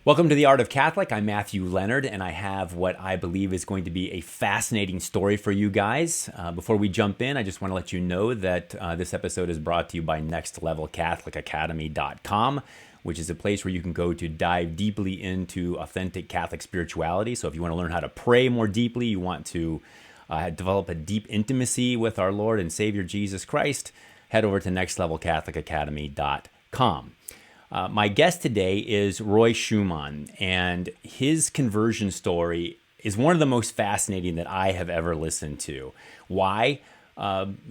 Welcome to The Art of Catholic. I'm Matthew Leonard, and I have what I believe is going to be a fascinating story for you guys. Before we jump in, I just want to let you know that this episode is brought to you by nextlevelcatholicacademy.com, which is a place where you can go to dive deeply into authentic Catholic spirituality. So if you want to learn how to pray more deeply, you want to develop a deep intimacy with our Lord and Savior Jesus Christ, head over to nextlevelcatholicacademy.com. My guest today is Roy Schoeman, and his conversion story is one of the most fascinating that I have ever listened to. Why?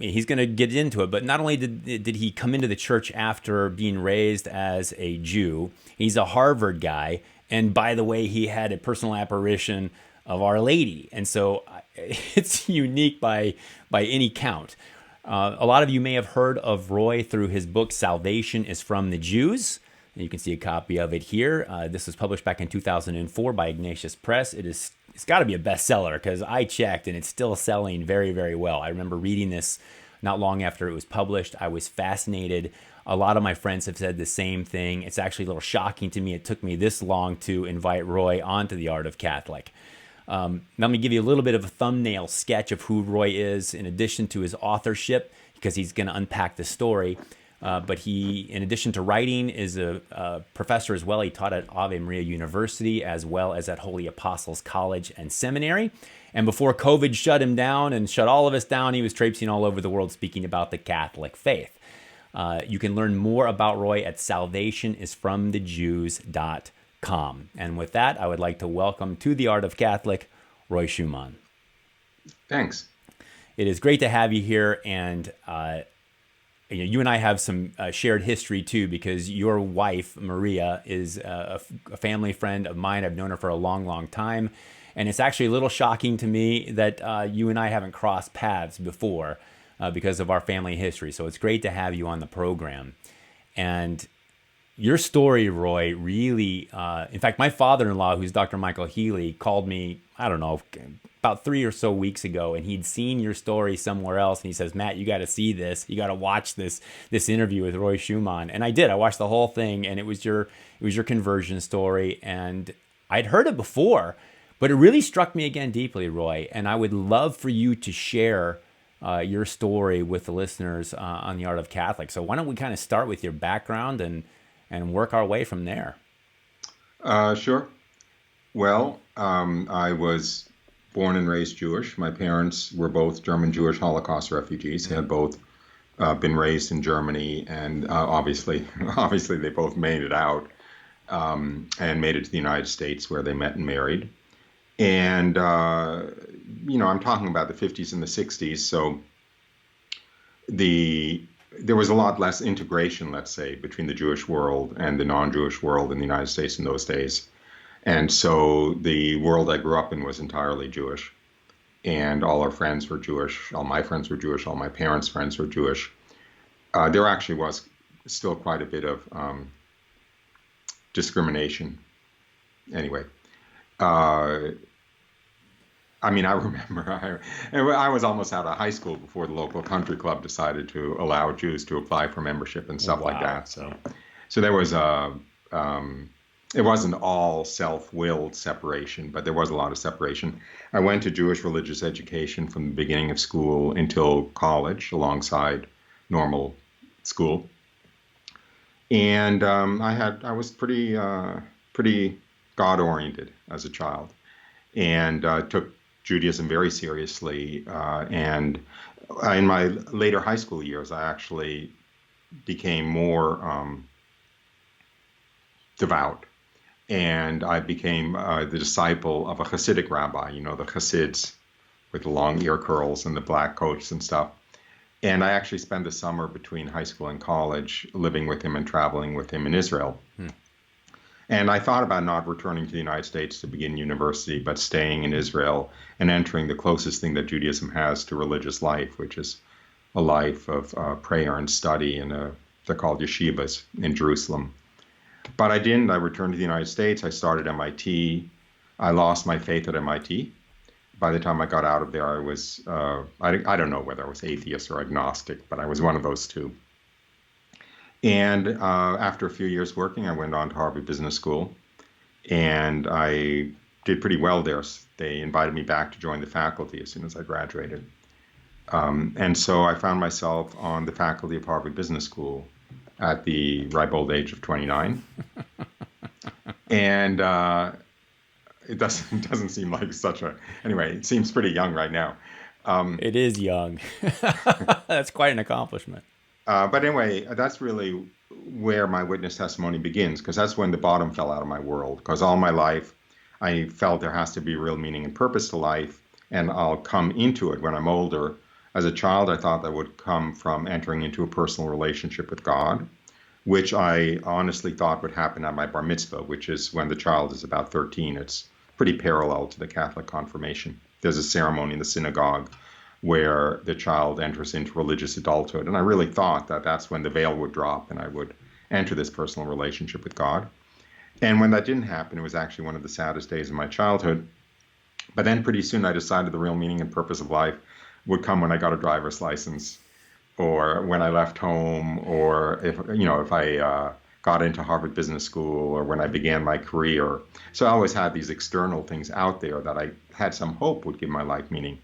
He's going to get into it, but not only did he come into the church after being raised as a Jew, he's a Harvard guy, and by the way, he had a personal apparition of Our Lady, and so it's unique by any count. A lot of you may have heard of Roy through his book, Salvation is from the Jews. You can see a copy of it here. This was published back in 2004 by Ignatius Press. It's got to be a bestseller because I checked and it's still selling very, very well. I remember reading this not long after it was published. I was fascinated. A lot of my friends have said the same thing. It's actually a little shocking to me. It took me this long to invite Roy onto The Art of Catholic. Let me give you a little bit of a thumbnail sketch of who Roy is in addition to his authorship, because he's going to unpack the story. But he, in addition to writing, is a professor as well. He taught at Ave Maria University as well as at Holy Apostles College and Seminary. And before COVID shut him down and shut all of us down, he was traipsing all over the world speaking about the Catholic faith. You can learn more about Roy at salvationisfromthejews.com. And with that, I would like to welcome to The Art of Catholic, Roy Schoeman. Thanks. It is great to have you here, and you and I have some shared history too, because your wife, Maria, is a family friend of mine. I've known her for a long, long time. And it's actually a little shocking to me that you and I haven't crossed paths before because of our family history. So it's great to have you on the program. And your story, Roy, really, in fact, my father-in-law, who's Dr. Michael Healy, called me, I don't know, about 3 or so weeks ago, and he'd seen your story somewhere else, and he says, Matt, you got to see this. You got to watch this interview with Roy Schoeman. And I did. I watched the whole thing, and it was your conversion story, and I'd heard it before, but it really struck me again deeply, Roy, and I would love for you to share your story with the listeners on The Art of Catholic. So why don't we kind of start with your background and work our way from there? Sure. Well, I was born and raised Jewish. My parents were both German Jewish Holocaust refugees. They had both been raised in Germany, and obviously they both made it out and made it to the United States, where they met and married. And I'm talking about the 50s and the 60s, so there was a lot less integration, let's say, between the Jewish world and the non-Jewish world in the United States in those days. And so the world I grew up in was entirely Jewish. And all our friends were Jewish. All my friends were Jewish. All my parents' friends were Jewish. There actually was still quite a bit of discrimination. Anyway, I remember I was almost out of high school before the local country club decided to allow Jews to apply for membership and stuff like that. So there was it wasn't all self-willed separation, but there was a lot of separation. I went to Jewish religious education from the beginning of school until college, alongside normal school. And I was pretty God-oriented as a child, and took Judaism very seriously. And in my later high school years, I actually became more devout. And I became the disciple of a Hasidic rabbi, the Hasids with the long ear curls and the black coats and stuff. And I actually spent the summer between high school and college living with him and traveling with him in Israel. And I thought about not returning to the United States to begin university, but staying in Israel and entering the closest thing that Judaism has to religious life, which is a life of prayer and study, and they're called yeshivas in Jerusalem. But I didn't. I returned to the United States. I started MIT. I lost my faith at MIT. By the time I got out of there, I was, I don't know whether I was atheist or agnostic, but I was one of those two. And after a few years working, I went on to Harvard Business School. and I did pretty well there. They invited me back to join the faculty as soon as I graduated. And so I found myself on the faculty of Harvard Business School at the ripe old age of 29. And it doesn't seem like anyway, it seems pretty young right now. It is young. That's quite an accomplishment. But anyway, that's really where my witness testimony begins, because that's when the bottom fell out of my world. Because all my life, I felt there has to be real meaning and purpose to life, and I'll come into it when I'm older. As a child, I thought that would come from entering into a personal relationship with God, which I honestly thought would happen at my bar mitzvah, which is when the child is about 13. It's pretty parallel to the Catholic confirmation. There's a ceremony in the synagogue where the child enters into religious adulthood. And I really thought that that's when the veil would drop and I would enter this personal relationship with God. And when that didn't happen, it was actually one of the saddest days of my childhood. But then pretty soon I decided the real meaning and purpose of life would come when I got a driver's license, or when I left home, or if I got into Harvard Business School, or when I began my career. So I always had these external things out there that I had some hope would give my life meaning.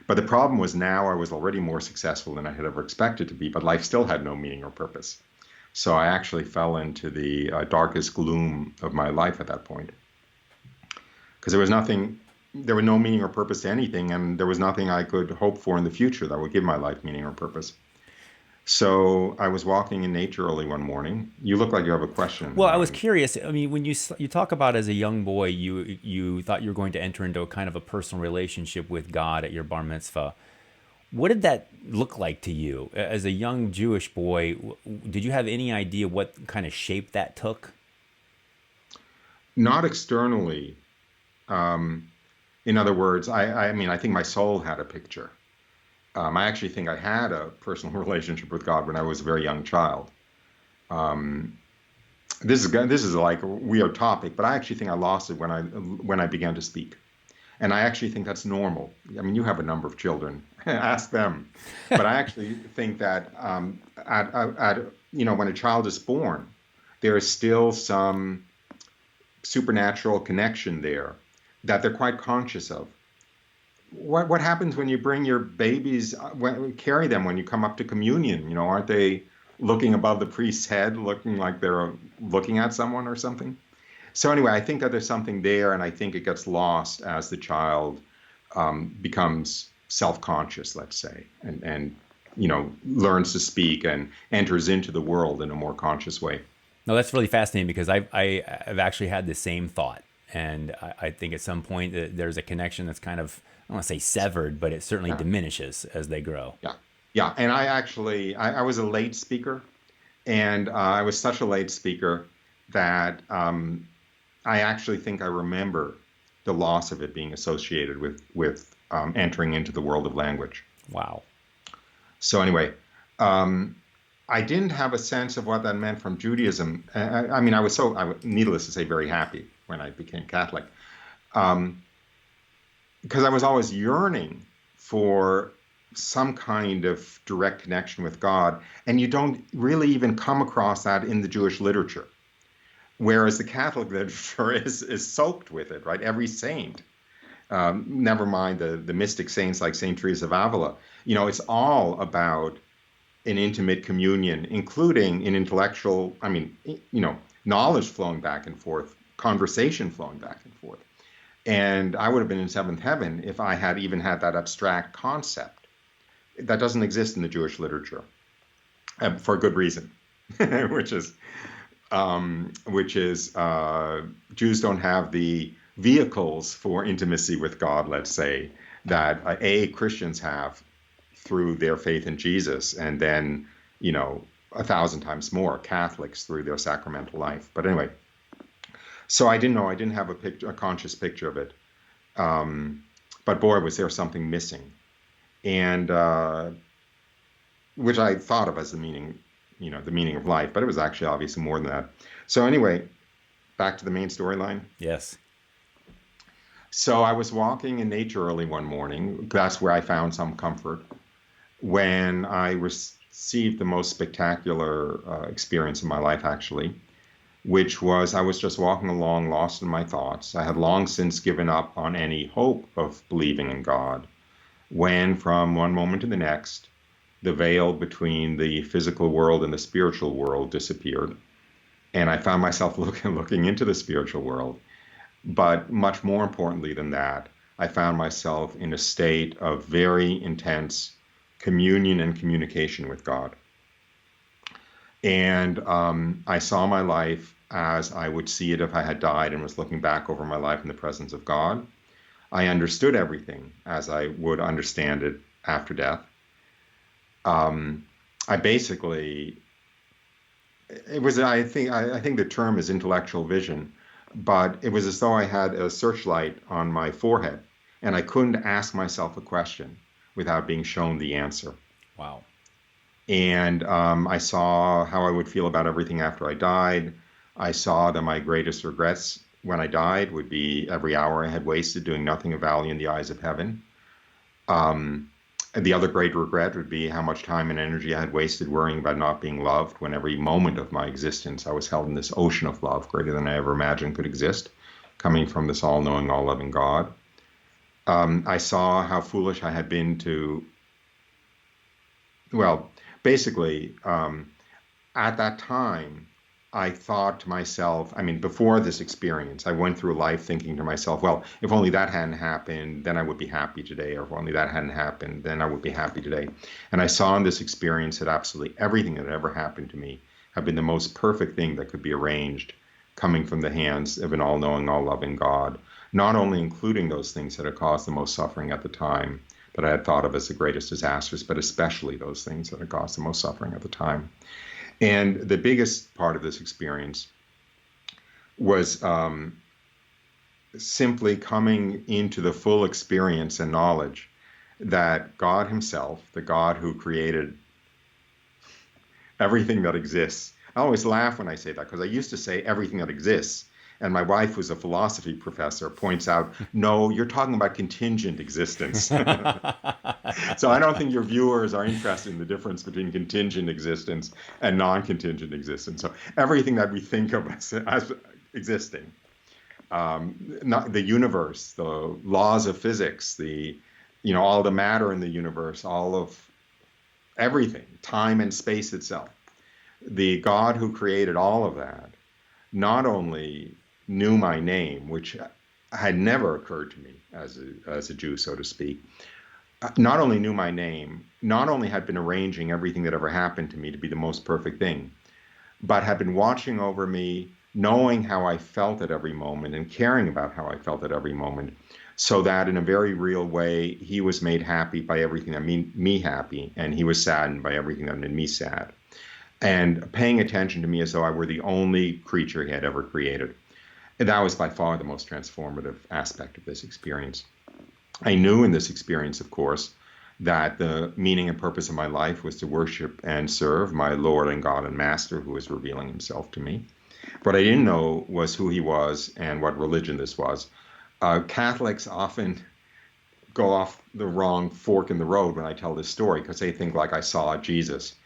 But the problem was now I was already more successful than I had ever expected to be, but life still had no meaning or purpose. So I actually fell into the darkest gloom of my life at that point. Because there was no meaning or purpose to anything, and there was nothing I could hope for in the future that would give my life meaning or purpose. So I was walking in nature early one morning. You look like you have a question. Well, I was curious. I mean, when you talk about as a young boy, you thought you were going to enter into a kind of a personal relationship with God at your bar mitzvah. What did that look like to you as a young Jewish boy? Did you have any idea what kind of shape that took? Not externally. In other words, I mean, I think my soul had a picture. I actually think I had a personal relationship with God when I was a very young child. This is like a weird topic, but I actually think I lost it when I began to speak, and I actually think that's normal. I mean, you have a number of children, ask them, but I actually think that when a child is born, there is still some supernatural connection there that they're quite conscious of. What happens when you bring your babies, carry them when you come up to communion? Aren't they looking above the priest's head, looking like they're looking at someone or something? So anyway, I think that there's something there, and I think it gets lost as the child becomes self-conscious, let's say, and learns to speak and enters into the world in a more conscious way. No, that's really fascinating, because I've actually had the same thought. And I think at some point there's a connection that's kind of, I don't want to say severed, but it certainly diminishes as they grow. Yeah. And I was a late speaker, and I was such a late speaker that I actually think I remember the loss of it being associated with entering into the world of language. Wow. So anyway, I didn't have a sense of what that meant from Judaism. I mean, I was needless to say, very happy when I became Catholic, because I was always yearning for some kind of direct connection with God, and you don't really even come across that in the Jewish literature, whereas the Catholic literature is soaked with it, right? Every saint, never mind the mystic saints like Saint Teresa of Avila, it's all about an intimate communion, including an intellectual, knowledge flowing back and forth, conversation flowing back and forth. And I would have been in seventh heaven if I had even had that abstract concept. That doesn't exist in the Jewish literature, for a good reason, which is Jews don't have the vehicles for intimacy with God, let's say, that Christians have through their faith in Jesus, and then 1,000 times more Catholics through their sacramental life. But anyway, so I didn't have a conscious picture of it, but boy, was there something missing, and which I thought of as the meaning of life, but it was actually obviously more than that. So anyway, back to the main storyline. Yes. So I was walking in nature early one morning. That's where I found some comfort, when I received the most spectacular experience in my life, actually. which was I was just walking along, lost in my thoughts. I had long since given up on any hope of believing in God, when from one moment to the next, the veil between the physical world and the spiritual world disappeared. And I found myself looking into the spiritual world. But much more importantly than that, I found myself in a state of very intense communion and communication with God. And I saw my life as I would see it if I had died and was looking back over my life in the presence of God. I understood everything as I would understand it after death. I basically, it was, I think the term is intellectual vision, but it was as though I had a searchlight on my forehead and I couldn't ask myself a question without being shown the answer. Wow. And I saw how I would feel about everything after I died. I saw that my greatest regrets when I died would be every hour I had wasted doing nothing of value in the eyes of heaven. And the other great regret would be how much time and energy I had wasted worrying about not being loved, when every moment of my existence I was held in this ocean of love greater than I ever imagined could exist, coming from this all-knowing, all-loving God. I saw how foolish I had been to, well, basically, at that time, I thought to myself, I mean, before this experience, I went through life thinking to myself, well, if only that hadn't happened, then I would be happy today. Or if only that hadn't happened, then I would be happy today. And I saw in this experience that absolutely everything that ever happened to me had been the most perfect thing that could be arranged, coming from the hands of an all-knowing, all-loving God, not only including those things that had caused the most suffering at the time that I had thought of as the greatest disasters, but especially those things that had caused the most suffering at the time. And the biggest part of this experience was simply coming into the full experience and knowledge that God himself, the God who created everything that exists. I always laugh when I say that, because I used to say everything that exists. And my wife, who's a philosophy professor, points out, no, you're talking about contingent existence. So I don't think your viewers are interested in the difference between contingent existence and non-contingent existence. So everything that we think of as existing, not the universe, the laws of physics, all the matter in the universe, all of everything, time and space itself. The God who created all of that not only knew my name, which had never occurred to me as a Jew, so to speak, not only knew my name, not only had been arranging everything that ever happened to me to be the most perfect thing, but had been watching over me, knowing how I felt at every moment and caring about how I felt at every moment, so that in a very real way, he was made happy by everything that made me happy, and he was saddened by everything that made me sad. And paying attention to me as though I were the only creature he had ever created. And that was by far the most transformative aspect of this experience. I knew in this experience, of course, that the meaning and purpose of my life was to worship and serve my Lord and God and Master, who was revealing himself to me. What I didn't know was who he was and what religion this was. Catholics often go off the wrong fork in the road when I tell this story, because they think like I saw Jesus.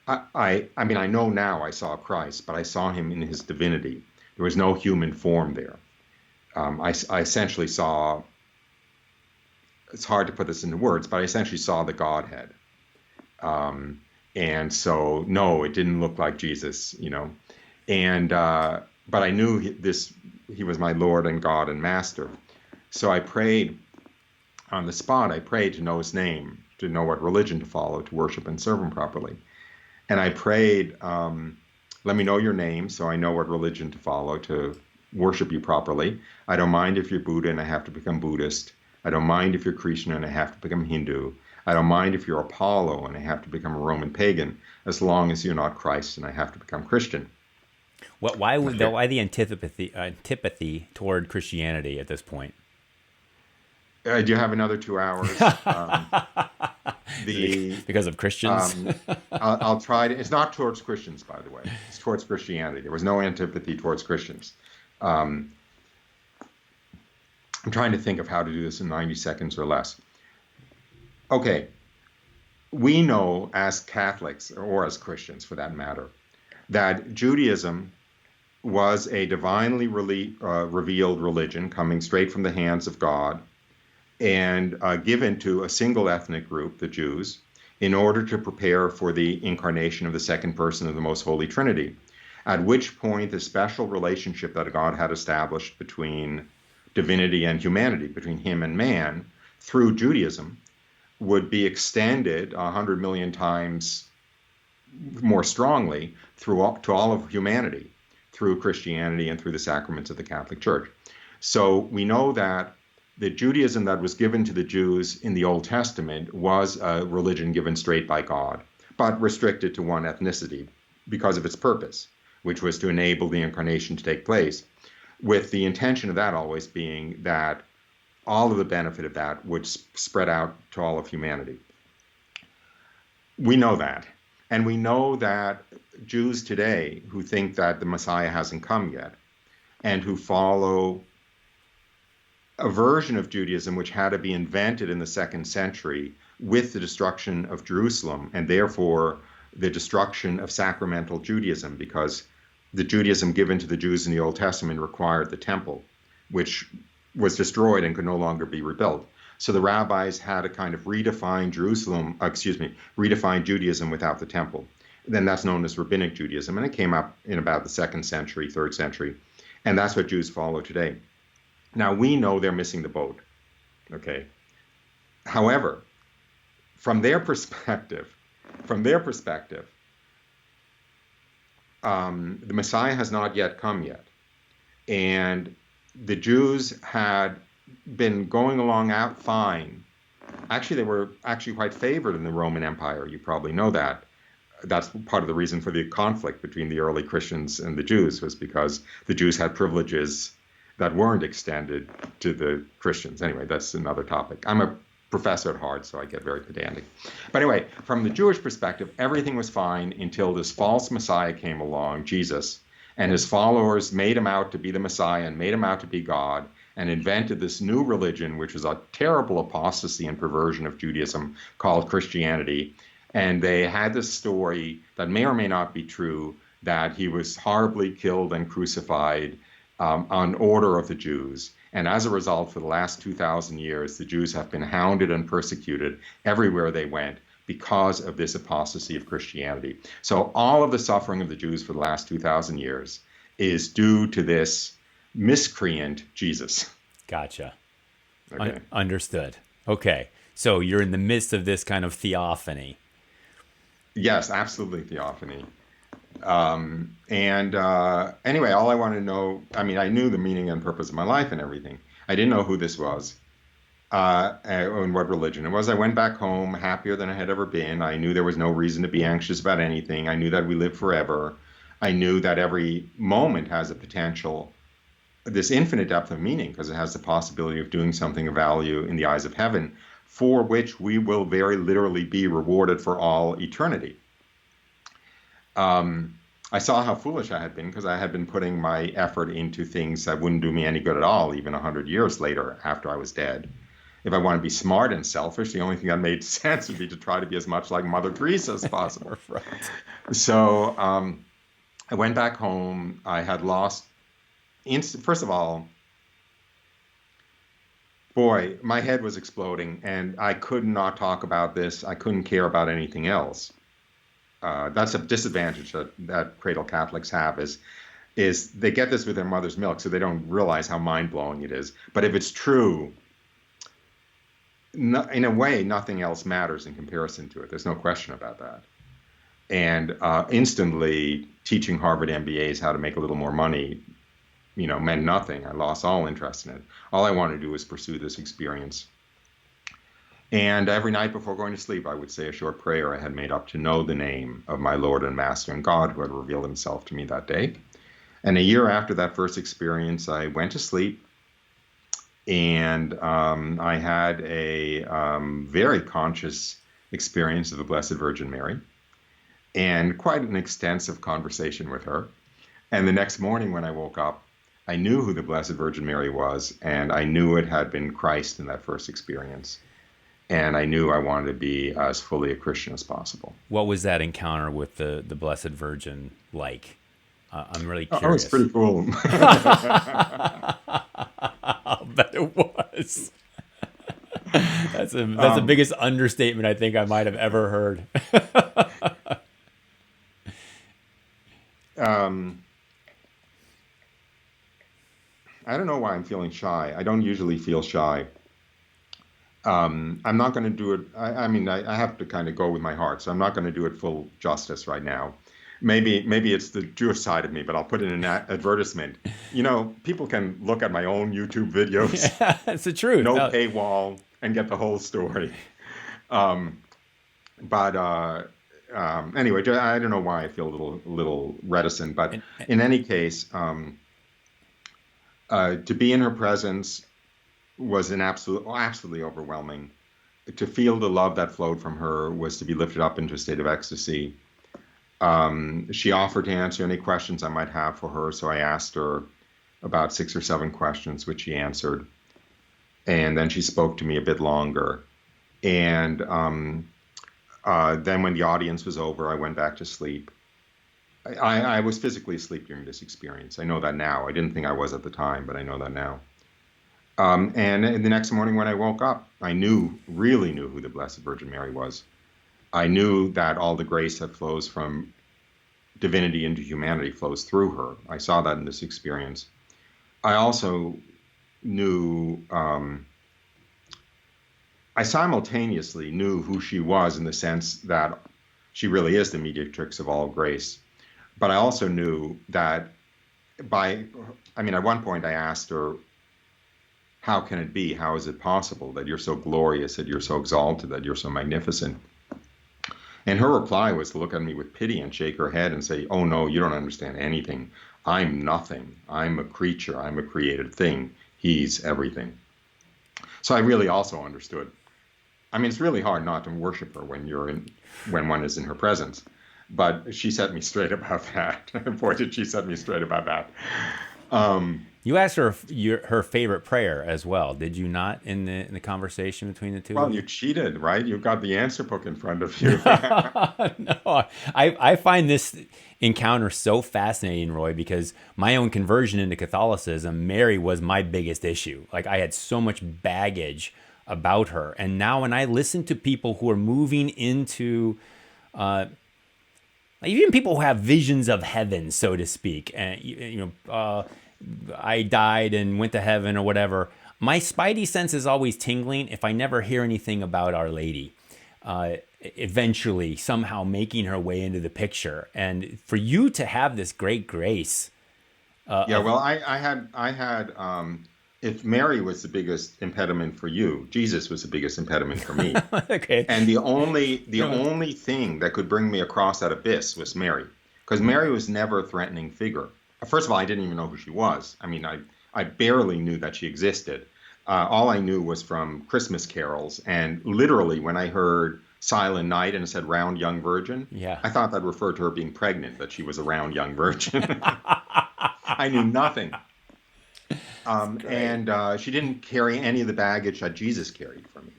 I mean, I know now I saw Christ, but I saw him in his divinity. There was no human form there. I essentially saw, it's hard to put this into words, but I essentially saw the Godhead. And so, no, it didn't look like Jesus, And but I knew he was my Lord and God and Master. So I prayed on the spot. I prayed to know his name, to know what religion to follow, to worship and serve him properly. And I prayed, let me know your name so I know what religion to follow to worship you properly. I don't mind if you're Buddha and I have to become Buddhist. I don't mind if you're Krishna and I have to become Hindu. I don't mind if you're Apollo and I have to become a Roman pagan, as long as you're not Christ and I have to become Christian. Why the antipathy toward Christianity at this point? Do you have another 2 hours? Because of Christians? I'll try to. It's not towards Christians, by the way. It's towards Christianity. There was no antipathy towards Christians. I'm trying to think of how to do this in 90 seconds or less. Okay. We know as Catholics, or as Christians for that matter, that Judaism was a divinely revealed religion coming straight from the hands of God and given to a single ethnic group, the Jews, in order to prepare for the incarnation of the second person of the Most Holy Trinity, at which point the special relationship that God had established between divinity and humanity, between him and man, through Judaism, would be extended 100 million times more strongly to all of humanity, through Christianity and through the sacraments of the Catholic Church. So we know that the Judaism that was given to the Jews in the Old Testament was a religion given straight by God, but restricted to one ethnicity because of its purpose, which was to enable the incarnation to take place, with the intention of that always being that all of the benefit of that would spread out to all of humanity. We know that. And we know that Jews today who think that the Messiah hasn't come yet and who follow a version of Judaism which had to be invented in the 2nd century with the destruction of Jerusalem and therefore the destruction of sacramental Judaism, because the Judaism given to the Jews in the Old Testament required the temple, which was destroyed and could no longer be rebuilt. So the rabbis had to kind of redefine redefine Judaism without the temple. Then that's known as Rabbinic Judaism, and it came up in about the 2nd century, 3rd century, and that's what Jews follow today. Now we know they're missing the boat, okay? However, from their perspective, the Messiah has not yet come yet, and the Jews had been going along out fine. Actually, they were actually quite favored in the Roman Empire. You probably know that. That's part of the reason for the conflict between the early Christians and the Jews, was because the Jews had privileges that weren't extended to the Christians. Anyway, that's another topic. I'm a professor at heart, so I get very pedantic. But anyway, from the Jewish perspective, everything was fine until this false Messiah came along, Jesus, and his followers made him out to be the Messiah and made him out to be God, and invented this new religion, which was a terrible apostasy and perversion of Judaism, called Christianity. And they had this story that may or may not be true, that he was horribly killed and crucified on order of the Jews. And as a result, for the last 2,000 years, the Jews have been hounded and persecuted everywhere they went because of this apostasy of Christianity. So all of the suffering of the Jews for the last 2,000 years is due to this miscreant Jesus. Gotcha. Okay. Understood. Okay. So you're in the midst of this kind of theophany. Yes, absolutely theophany. Anyway, all I wanted to know, I mean, I knew the meaning and purpose of my life and everything. I didn't know who this was and what religion it was. I went back home happier than I had ever been. I knew there was no reason to be anxious about anything. I knew that we live forever. I knew that every moment has a potential, this infinite depth of meaning, because it has the possibility of doing something of value in the eyes of heaven, for which we will very literally be rewarded for all eternity. I saw how foolish I had been, because I had been putting my effort into things that wouldn't do me any good at all, even 100 years later after I was dead. If I want to be smart and selfish, the only thing that made sense would be to try to be as much like Mother Teresa as possible. Right. So I went back home. I had lost, first of all, boy, my head was exploding, and I could not talk about this. I couldn't care about anything else. That's a disadvantage that cradle Catholics have, is they get this with their mother's milk, so they don't realize how mind-blowing it is. But if it's true, in a way, nothing else matters in comparison to it. There's no question about that. And instantly, teaching Harvard MBAs how to make a little more money, meant nothing. I lost all interest in it. All I wanted to do was pursue this experience. And every night before going to sleep, I would say a short prayer I had made up to know the name of my Lord and Master and God who had revealed himself to me that day. And a year after that first experience, I went to sleep, and I had a very conscious experience of the Blessed Virgin Mary and quite an extensive conversation with her. And the next morning when I woke up, I knew who the Blessed Virgin Mary was, and I knew it had been Christ in that first experience. And I knew I wanted to be as fully a Christian as possible. What was that encounter with the Blessed Virgin like? I'm really Oh, it's curious. pretty cool. I'll bet it was. That's the biggest understatement I think I might have ever heard. I don't know why I'm feeling shy. I don't usually feel shy. I'm not going to do it. I mean, I have to kind of go with my heart, so I'm not going to do it full justice right now. Maybe it's the Jewish side of me, but I'll put in an advertisement. People can look at my own YouTube videos, Yeah, that's the truth. no paywall, and get the whole story. Um, but anyway, I don't know why I feel a little reticent, but And, in any case, to be in her presence was absolutely overwhelming. To feel the love that flowed from her was to be lifted up into a state of ecstasy. She offered to answer any questions I might have for her, so I asked her about 6 or 7 questions, which she answered. And then she spoke to me a bit longer. And then when the audience was over, I went back to sleep. I was physically asleep during this experience. I know that now. I didn't think I was at the time, but I know that now. And the next morning when I woke up, I really knew who the Blessed Virgin Mary was. I knew that all the grace that flows from divinity into humanity flows through her. I saw that in this experience. I also knew, I simultaneously knew who she was in the sense that she really is the mediatrix of all grace. But I also knew that at one point I asked her, how can it be? How is it possible that you're so glorious, that you're so exalted, that you're so magnificent? And her reply was to look at me with pity and shake her head and say, oh no, you don't understand anything. I'm nothing. I'm a creature. I'm a created thing. He's everything. So I really also understood. I mean, it's really hard not to worship her when one is in her presence. But she set me straight about that. Boy, did she set me straight about that. you asked her her favorite prayer as well, did you not? In the conversation between the two. Well, you cheated, right? You've got the answer book in front of you. No, I find this encounter so fascinating, Roy, because my own conversion into Catholicism, Mary was my biggest issue. Like, I had so much baggage about her, and now when I listen to people who are moving into even people who have visions of heaven, so to speak, and I died and went to heaven or whatever, my spidey sense is always tingling if I never hear anything about Our Lady eventually somehow making her way into the picture. And for you to have this great grace. Well, I had if Mary was the biggest impediment for you, Jesus was the biggest impediment for me. Okay. And the only thing that could bring me across that abyss was Mary, because Mary was never a threatening figure. First of all, I didn't even know who she was. I mean, I barely knew that she existed. All I knew was from Christmas carols, and literally when I heard Silent Night and it said round young virgin, I thought that referred to her being pregnant, that she was a round young virgin. I knew nothing. And she didn't carry any of the baggage that Jesus carried for me,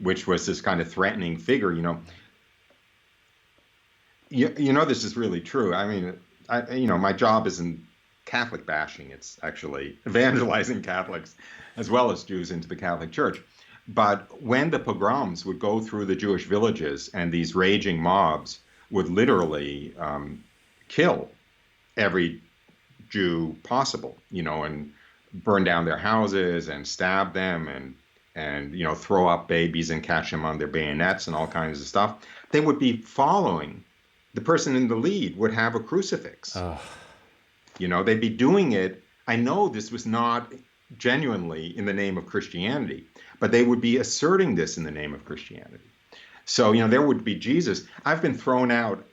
which was this kind of threatening figure. This is really true. I mean, my job isn't Catholic bashing. It's actually evangelizing Catholics as well as Jews into the Catholic Church. But when the pogroms would go through the Jewish villages and these raging mobs would literally kill every Jew possible, and burn down their houses and stab them and throw up babies and catch them on their bayonets and all kinds of stuff, they would be following. The person in the lead would have a crucifix. They'd be doing it. I know this was not genuinely in the name of Christianity, but they would be asserting this in the name of Christianity. So, there would be Jesus. I've been thrown out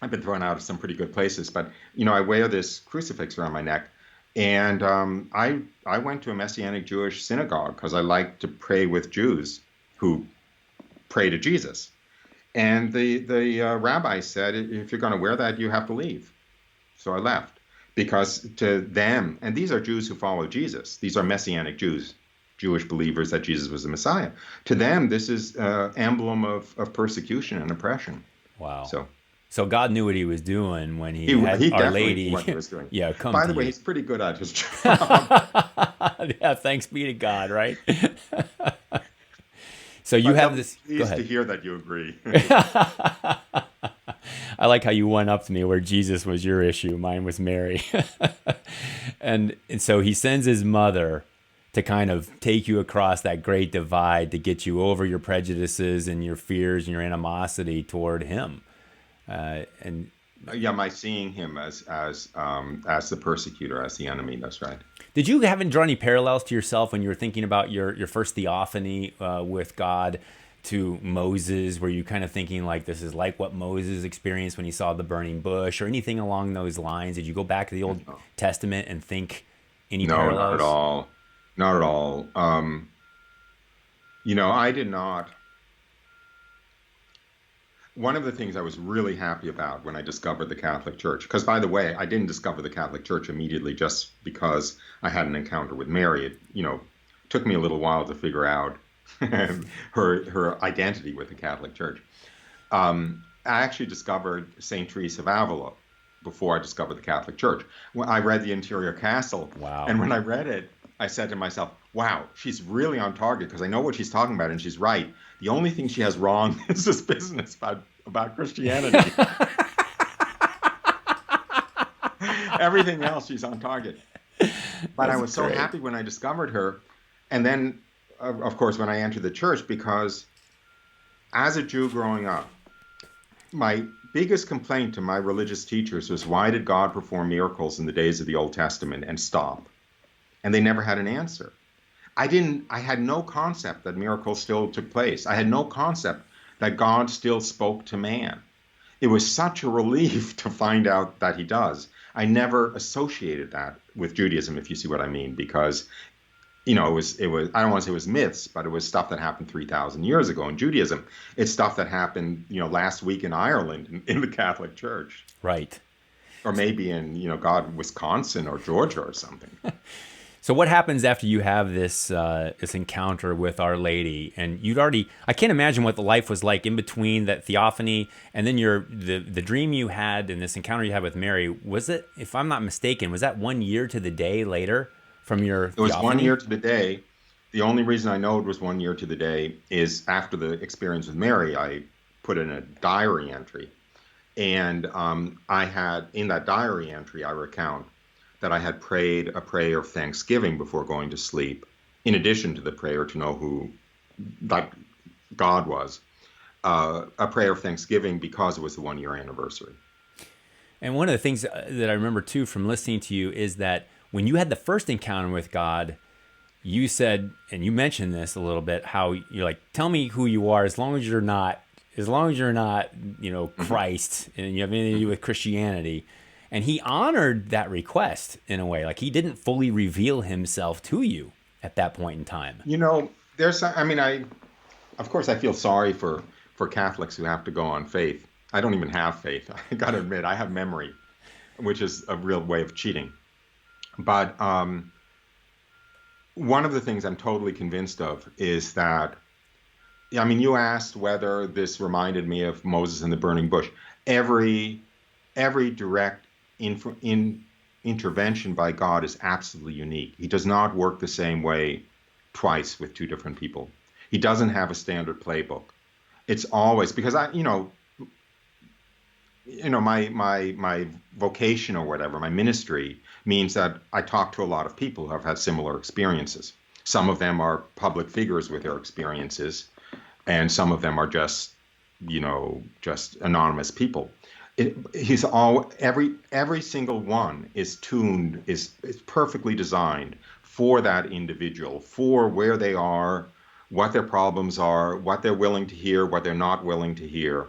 of some pretty good places, but, I wear this crucifix around my neck. And I went to a Messianic Jewish synagogue because I like to pray with Jews who pray to Jesus. And the rabbi said, if you're going to wear that, you have to leave. So I left, because to them, and these are Jews who follow Jesus, these are Messianic Jews, Jewish believers that Jesus was the Messiah. To them, this is an emblem of persecution and oppression. Wow. So So God knew what he was doing when he He had Our definitely knew Lady, what he was doing. yeah, come By to the way, you. he's pretty good at his job. Yeah, thanks be to God, right? So you But have I'm this. Go pleased to ahead. hear that you agree. I like how you went up to me where Jesus was your issue, mine was Mary. And so he sends his mother to kind of take you across that great divide to get you over your prejudices and your fears and your animosity toward him. And Yeah, my seeing him as the persecutor, as the enemy. That's right. did you haven't drawn any parallels to yourself when you were thinking about your first theophany with God to Moses? Were you kind of thinking like this is like what Moses experienced when he saw the burning bush or anything along those lines? Did you go back to the Old No, Testament and think any no, not at parallels? all. Not at all. I did not. One of the things I was really happy about when I discovered the Catholic Church, because by the way, I didn't discover the Catholic Church immediately just because I had an encounter with Mary. It took me a little while to figure out her identity with the Catholic Church. I actually discovered Saint Teresa of Avila before I discovered the Catholic Church. When I read The Interior Castle, Wow. and when I read it, I said to myself, wow, she's really on target because I know what she's talking about and she's right. The only thing she has wrong is this business about Christianity. Everything else, she's on target. But I That's was so great. happy when I discovered her. And then, of course, when I entered the church, because as a Jew growing up, my biggest complaint to my religious teachers was, why did God perform miracles in the days of the Old Testament and stop? And they never had an answer. I had no concept that miracles still took place. I had no concept that God still spoke to man. It was such a relief to find out that he does. I never associated that with Judaism, if you see what I mean, because it was I don't want to say it was myths, but it was stuff that happened 3,000 years ago in Judaism. It's stuff that happened, last week in Ireland in the Catholic Church, Right. or maybe in, God, Wisconsin or Georgia or something. So what happens after you have this encounter with Our Lady, and I can't imagine what the life was like in between that theophany and then the dream you had and this encounter you had with Mary. Was it, if I'm not mistaken, was that 1 year to the day later from your It was one theophany? year to the day. The only reason I know it was 1 year to the day is after the experience with Mary, I put in a diary entry. And I had, in that diary entry, I recount that I had prayed a prayer of thanksgiving before going to sleep, in addition to the prayer to know who that God was, a prayer of thanksgiving because it was the 1 year anniversary. And one of the things that I remember too from listening to you is that when you had the first encounter with God, you said, and you mentioned this a little bit, how you're like, tell me who you are as long as you're not, Hmm. Christ and you have anything to do with Christianity. And he honored that request in a way. Like he didn't fully reveal himself to you at that point in time. Of course, I feel sorry for Catholics who have to go on faith. I don't even have faith. I got to admit, I have memory, which is a real way of cheating. But one of the things I'm totally convinced of is that, you asked whether this reminded me of Moses and the burning bush. Every direct intervention by God is absolutely unique. He does not work the same way twice with two different people. He doesn't have a standard playbook. It's always because my vocation or whatever, my ministry means that I talk to a lot of people who have had similar experiences. Some of them are public figures with their experiences, and some of them are just anonymous people. Every single one is tuned, is perfectly designed for that individual, for where they are, what their problems are, what they're willing to hear, what they're not willing to hear.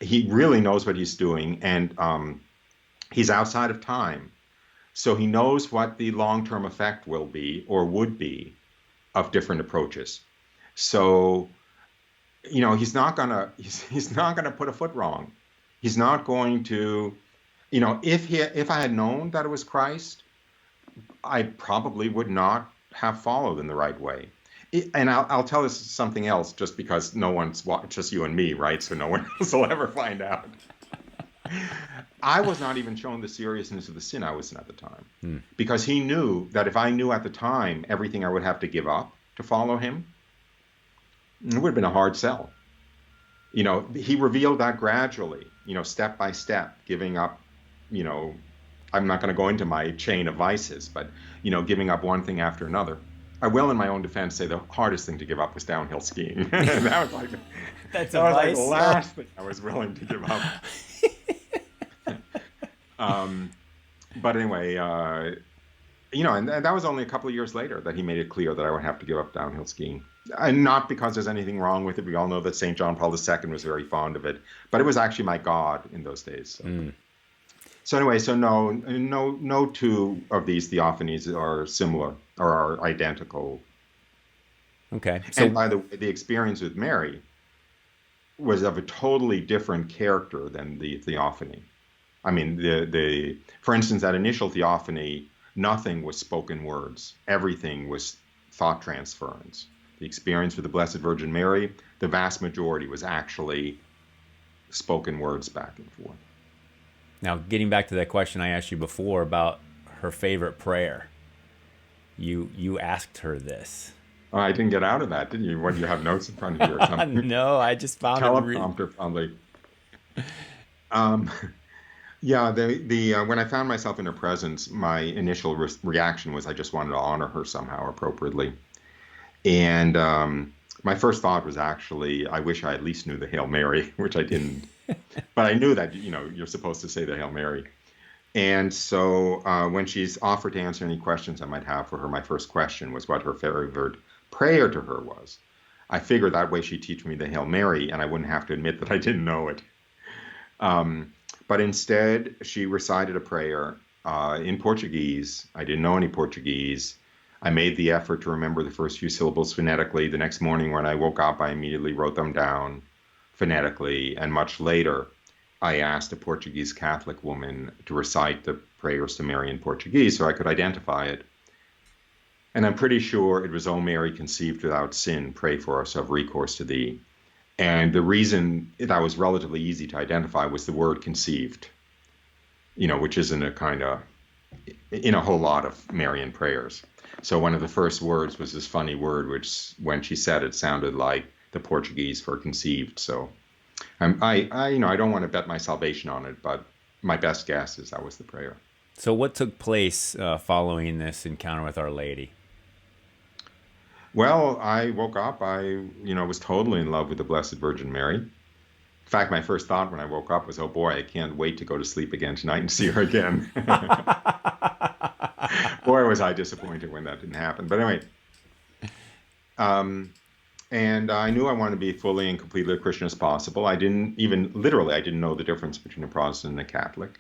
He really knows what he's doing, and he's outside of time. So he knows what the long-term effect will be or would be of different approaches. So, he's not gonna put a foot wrong. He's not going to, if I had known that it was Christ, I probably would not have followed in the right way. And I'll tell us something else, just because no one's just you and me, right? So no one else will ever find out. I was not even shown the seriousness of the sin I was in at the time, because he knew that if I knew at the time everything I would have to give up to follow him, it would have been a hard sell. He revealed that gradually, step by step, giving up, I'm not going to go into my chain of vices, but, giving up one thing after another. I will, in my own defense, say the hardest thing to give up was downhill skiing. That was like the last thing I was willing to give up. But anyway, and that was only a couple of years later that he made it clear that I would have to give up downhill skiing. And not because there's anything wrong with it. We all know that St. John Paul II was very fond of it, but it was actually my God in those days. So anyway, no two of these theophanies are similar or are identical. Okay. And by the way, the experience with Mary was of a totally different character than the theophany. I mean, for instance, that initial theophany, nothing was spoken words. Everything was thought transference. The experience with the Blessed Virgin Mary, the vast majority was actually spoken words back and forth. Now, getting back to that question I asked you before about her favorite prayer, you asked her this. Oh, I didn't get out of that, didn't you? What, do you have notes in front of you or something? No, I just found teleprompter probably. Yeah, when I found myself in her presence, my initial reaction was I just wanted to honor her somehow appropriately. And my first thought was actually, I wish I at least knew the Hail Mary, which I didn't. But I knew that, you're supposed to say the Hail Mary. And so when she's offered to answer any questions I might have for her, my first question was what her favorite prayer to her was. I figured that way she'd teach me the Hail Mary, and I wouldn't have to admit that I didn't know it. But instead, she recited a prayer in Portuguese. I didn't know any Portuguese. I made the effort to remember the first few syllables phonetically. The next morning when I woke up, I immediately wrote them down phonetically. And much later, I asked a Portuguese Catholic woman to recite the prayers to Mary in Portuguese so I could identify it. And I'm pretty sure it was, O Mary, conceived without sin, pray for us, have recourse to thee. And the reason that was relatively easy to identify was the word conceived, which isn't in a whole lot of Marian prayers. So one of the first words was this funny word, which when she said it sounded like the Portuguese for conceived. So I don't want to bet my salvation on it, but my best guess is that was the prayer. So what took place following this encounter with Our Lady? Well, I woke up, I was totally in love with the Blessed Virgin Mary. In fact, my first thought when I woke up was, oh boy, I can't wait to go to sleep again tonight and see her again. Boy, was I disappointed when that didn't happen. But anyway, and I knew I wanted to be fully and completely a Christian as possible. I didn't know the difference between a Protestant and a Catholic.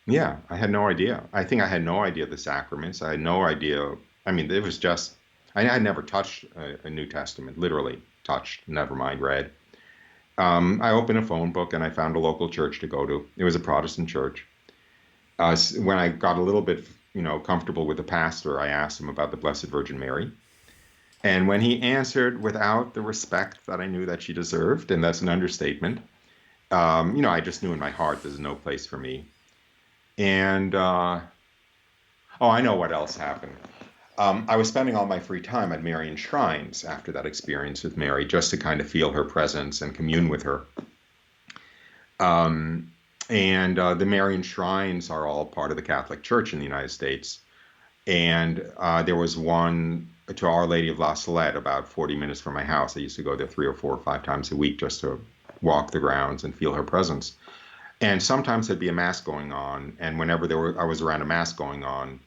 Yeah, I had no idea. I think I had no idea of the sacraments. I had no idea. I mean, it was just, I had never touched a New Testament, literally touched, never mind read. I opened a phone book and I found a local church to go to. It was a Protestant church. When I got a little bit, comfortable with the pastor, I asked him about the Blessed Virgin Mary. And when he answered without the respect that I knew that she deserved, and that's an understatement, I just knew in my heart there's no place for me. And, I know what else happened. I was spending all my free time at Marian shrines after that experience with Mary, just to kind of feel her presence and commune with her. And the Marian shrines are all part of the Catholic Church in the United States. And there was one to Our Lady of La Salette about 40 minutes from my house. I used to go there 3 or 4 or 5 times a week just to walk the grounds and feel her presence. And sometimes there'd be a mass going on, and whenever I was around a mass going on,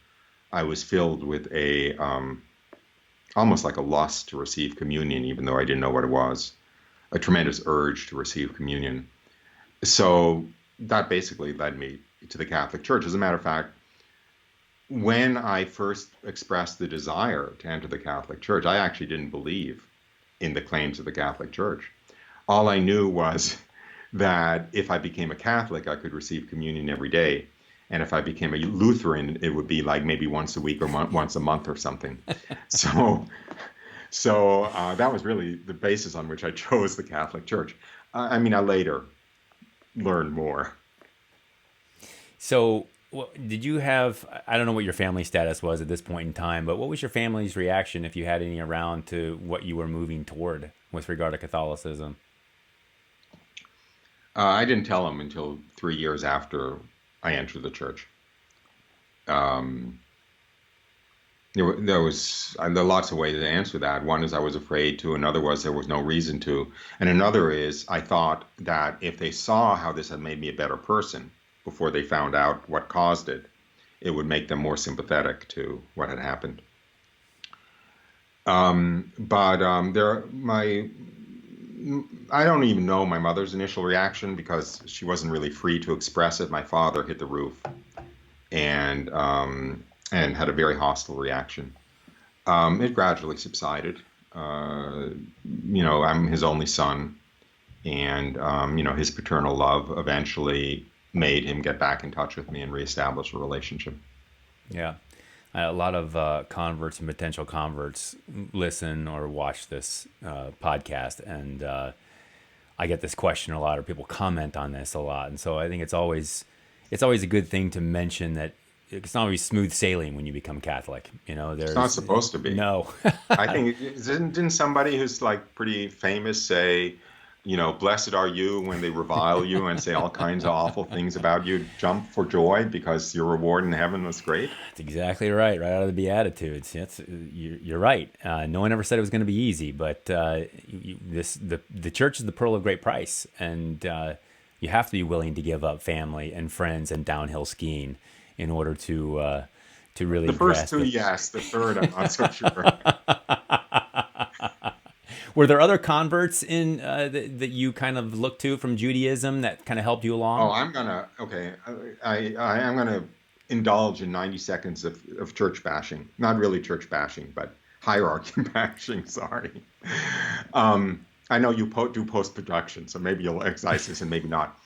I was filled with a almost like a lust to receive communion, even though I didn't know what it was, a tremendous urge to receive communion. So that basically led me to the Catholic Church. As a matter of fact, when I first expressed the desire to enter the Catholic Church, I actually didn't believe in the claims of the Catholic Church. All I knew was that if I became a Catholic, I could receive communion every day. And if I became a Lutheran, it would be like maybe once a week or once a month or something. So that was really the basis on which I chose the Catholic Church. I later learn more. So, did you have, I don't know what your family status was at this point in time, but what was your family's reaction, if you had any around, to what you were moving toward with regard to Catholicism? I didn't tell them until 3 years after I entered the church. Um, there are lots of ways to answer that. One is I was afraid to. Another was there was no reason to. And another is I thought that if they saw how this had made me a better person before they found out what caused it, it would make them more sympathetic to what had happened. But I don't even know my mother's initial reaction because she wasn't really free to express it. My father hit the roof and had a very hostile reaction. It gradually subsided. I'm his only son, and his paternal love eventually made him get back in touch with me and reestablish a relationship. Yeah. A lot of converts and potential converts listen or watch this podcast, and I get this question a lot, or people comment on this a lot, and so I think it's always a good thing to mention that it's not always smooth sailing when you become Catholic. It's not supposed to be. No. I think didn't somebody who's like pretty famous say, blessed are you when they revile you and say all kinds of awful things about you, jump for joy because your reward in heaven was great? That's exactly right out of the Beatitudes. You're right. No one ever said it was going to be easy, but the church is the pearl of great price, and you have to be willing to give up family and friends and downhill skiing in order to really. The first two, yes. The third, I'm not so sure. Were there other converts in that you kind of looked to from Judaism that kind of helped you along? Oh, I'm gonna indulge in 90 seconds of church bashing. Not really church bashing, but hierarchy bashing. Sorry. I know you do post-production, so maybe you'll excise this and maybe not.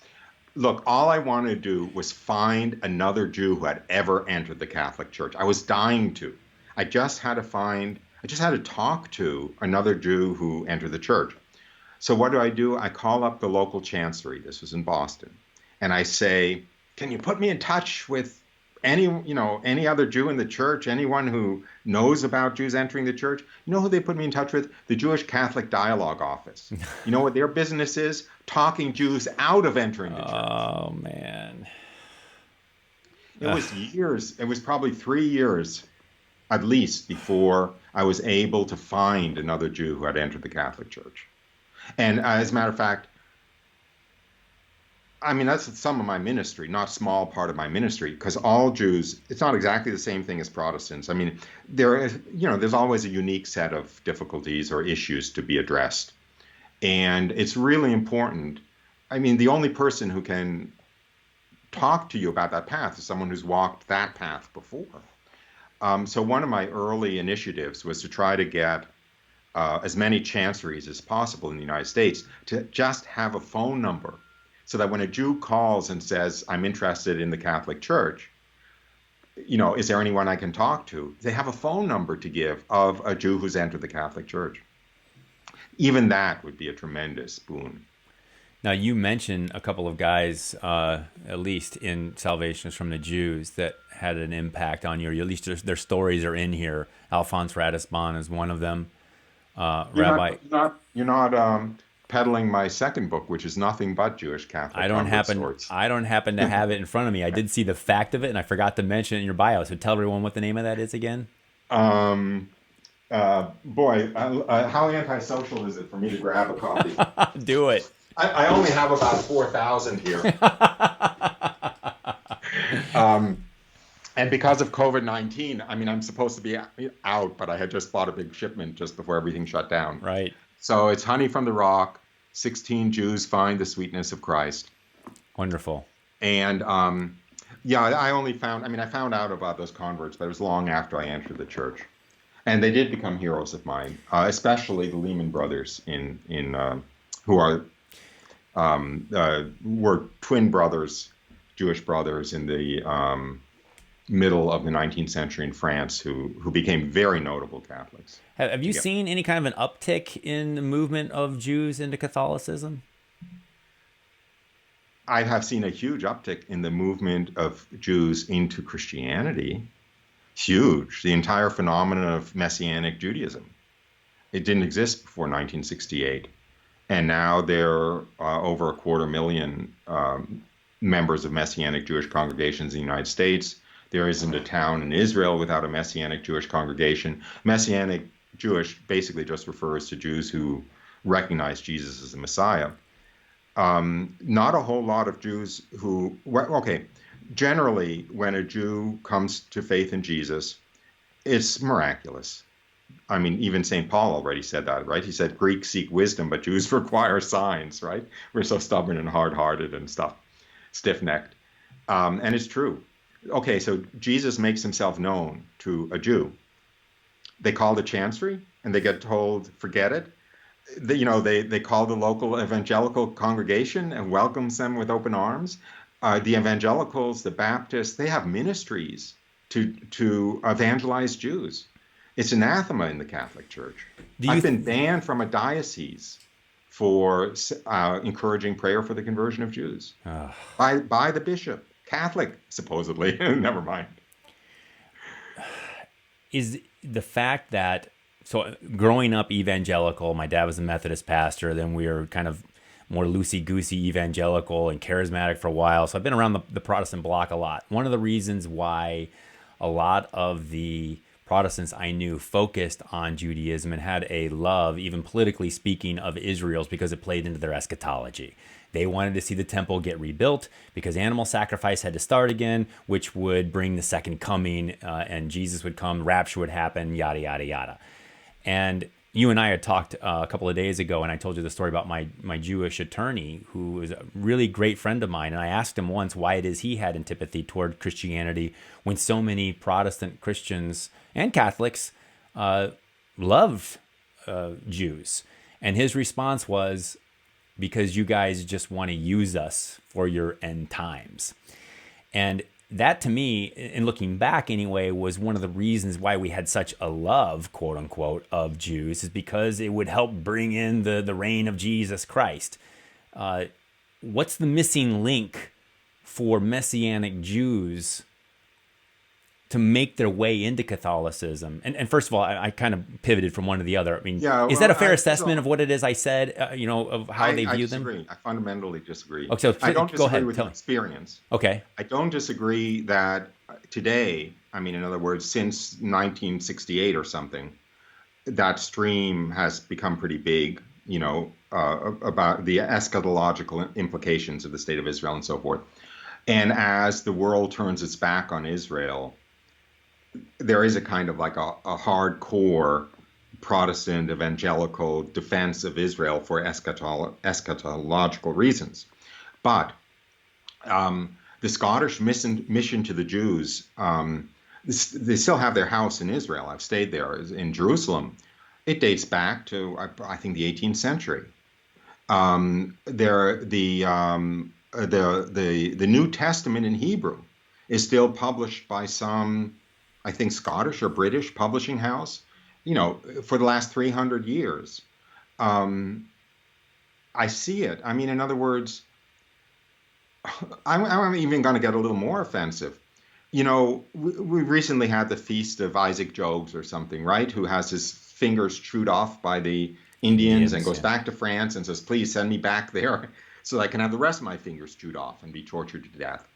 Look, all I wanted to do was find another Jew who had ever entered the Catholic Church. I was dying to. I just had to talk to another Jew who entered the church. So what do? I call up the local chancery. This was in Boston. And I say, can you put me in touch with any other Jew in the church, anyone who knows about Jews entering the church? You know who they put me in touch with? The Jewish Catholic Dialogue Office. You know what their business is? Talking Jews out of entering the church. Oh, man. It was years. It was probably 3 years at least before I was able to find another Jew who had entered the Catholic Church. And as a matter of fact, that's some of my ministry, not a small part of my ministry, because all Jews, it's not exactly the same thing as Protestants. There's always a unique set of difficulties or issues to be addressed. And it's really important. The only person who can talk to you about that path is someone who's walked that path before. So one of my early initiatives was to try to get as many chanceries as possible in the United States to just have a phone number so that when a Jew calls and says, I'm interested in the Catholic Church, is there anyone I can talk to? They have a phone number to give of a Jew who's entered the Catholic Church. Even that would be a tremendous boon. Now, you mentioned a couple of guys, at least in Salvations from the Jews, that had an impact on you. At least their stories are in here. Alphonse Ratisbon is one of them. Rabbi. You're not peddling my second book, which is nothing but Jewish Catholic stories. I don't happen to have it in front of me. I did see the fact of it, and I forgot to mention it in your bio. So tell everyone what the name of that is again. How antisocial is it for me to grab a copy? Do it. I only have about 4,000 here. And because of COVID-19, I'm supposed to be out, but I had just bought a big shipment just before everything shut down. Right. So it's Honey from the Rock, 16 Jews Find the Sweetness of Christ. Wonderful. And I only found, I found out about those converts, but it was long after I entered the church. And they did become heroes of mine, especially the Lehman brothers who were twin brothers, Jewish brothers in the middle of the 19th century in France who became very notable Catholics. Have you seen any kind of an uptick in the movement of Jews into Catholicism? I have seen a huge uptick in the movement of Jews into Christianity. Huge. The entire phenomenon of Messianic Judaism. It didn't exist before 1968. And now there are over a 250,000 members of Messianic Jewish congregations in the United States. There isn't a town in Israel without a Messianic Jewish congregation. Messianic Jewish basically just refers to Jews who recognize Jesus as the Messiah. Not a whole lot of Jews who, well, okay, generally when a Jew comes to faith in Jesus, it's miraculous. I mean, even St. Paul already said that, right? He said, Greeks seek wisdom, but Jews require signs, right? We're so stubborn and hard-hearted and stuff, stiff-necked. And it's true. Okay, so Jesus makes himself known to a Jew. They call the chancery and they get told, forget it. They call the local evangelical congregation and welcomes them with open arms. The evangelicals, the Baptists, they have ministries to evangelize Jews. It's anathema in the Catholic Church. I've been banned from a diocese for encouraging prayer for the conversion of Jews by the bishop, Catholic, supposedly. Never mind. Is the fact that, so growing up evangelical, my dad was a Methodist pastor, then we were kind of more loosey-goosey evangelical and charismatic for a while. So I've been around the Protestant bloc a lot. One of the reasons why a lot of the Protestants I knew focused on Judaism and had a love, even politically speaking, of Israel's because it played into their eschatology. They wanted to see the temple get rebuilt because animal sacrifice had to start again, which would bring the second coming, and Jesus would come, rapture would happen, yada, yada, yada. And you and I had talked a couple of days ago, and I told you the story about my Jewish attorney, who is a really great friend of mine. And I asked him once why it is he had antipathy toward Christianity when so many Protestant Christians and Catholics love Jews. And his response was, because you guys just want to use us for your end times. And that, to me, in looking back anyway, was one of the reasons why we had such a love, quote unquote, of Jews, is because it would help bring in the reign of Jesus Christ. What's the missing link for Messianic Jews to make their way into Catholicism? And first of all, I kind of pivoted from one to the other. I mean, is that a fair assessment of what it is I said, of how they view them? I disagree. I fundamentally disagree. Okay, so I don't go ahead. disagree with your experience. Okay. I don't disagree that today, I mean, in other words, since 1968 or something, that stream has become pretty big, about the eschatological implications of the state of Israel and so forth. And as the world turns its back on Israel, there is a kind of like a hardcore Protestant evangelical defense of Israel for eschatological reasons. But the Scottish mission to the Jews, they still have their house in Israel. I've stayed there in Jerusalem. It dates back to, I think, the 18th century. The New Testament in Hebrew is still published by some, I think, Scottish or British publishing house, for the last 300 years. I see it. I mean, in other words, I'm even going to get a little more offensive. We recently had the feast of Isaac Jogues or something, right? Who has his fingers chewed off by the Indians and goes back to France and says, please send me back there so that I can have the rest of my fingers chewed off and be tortured to death.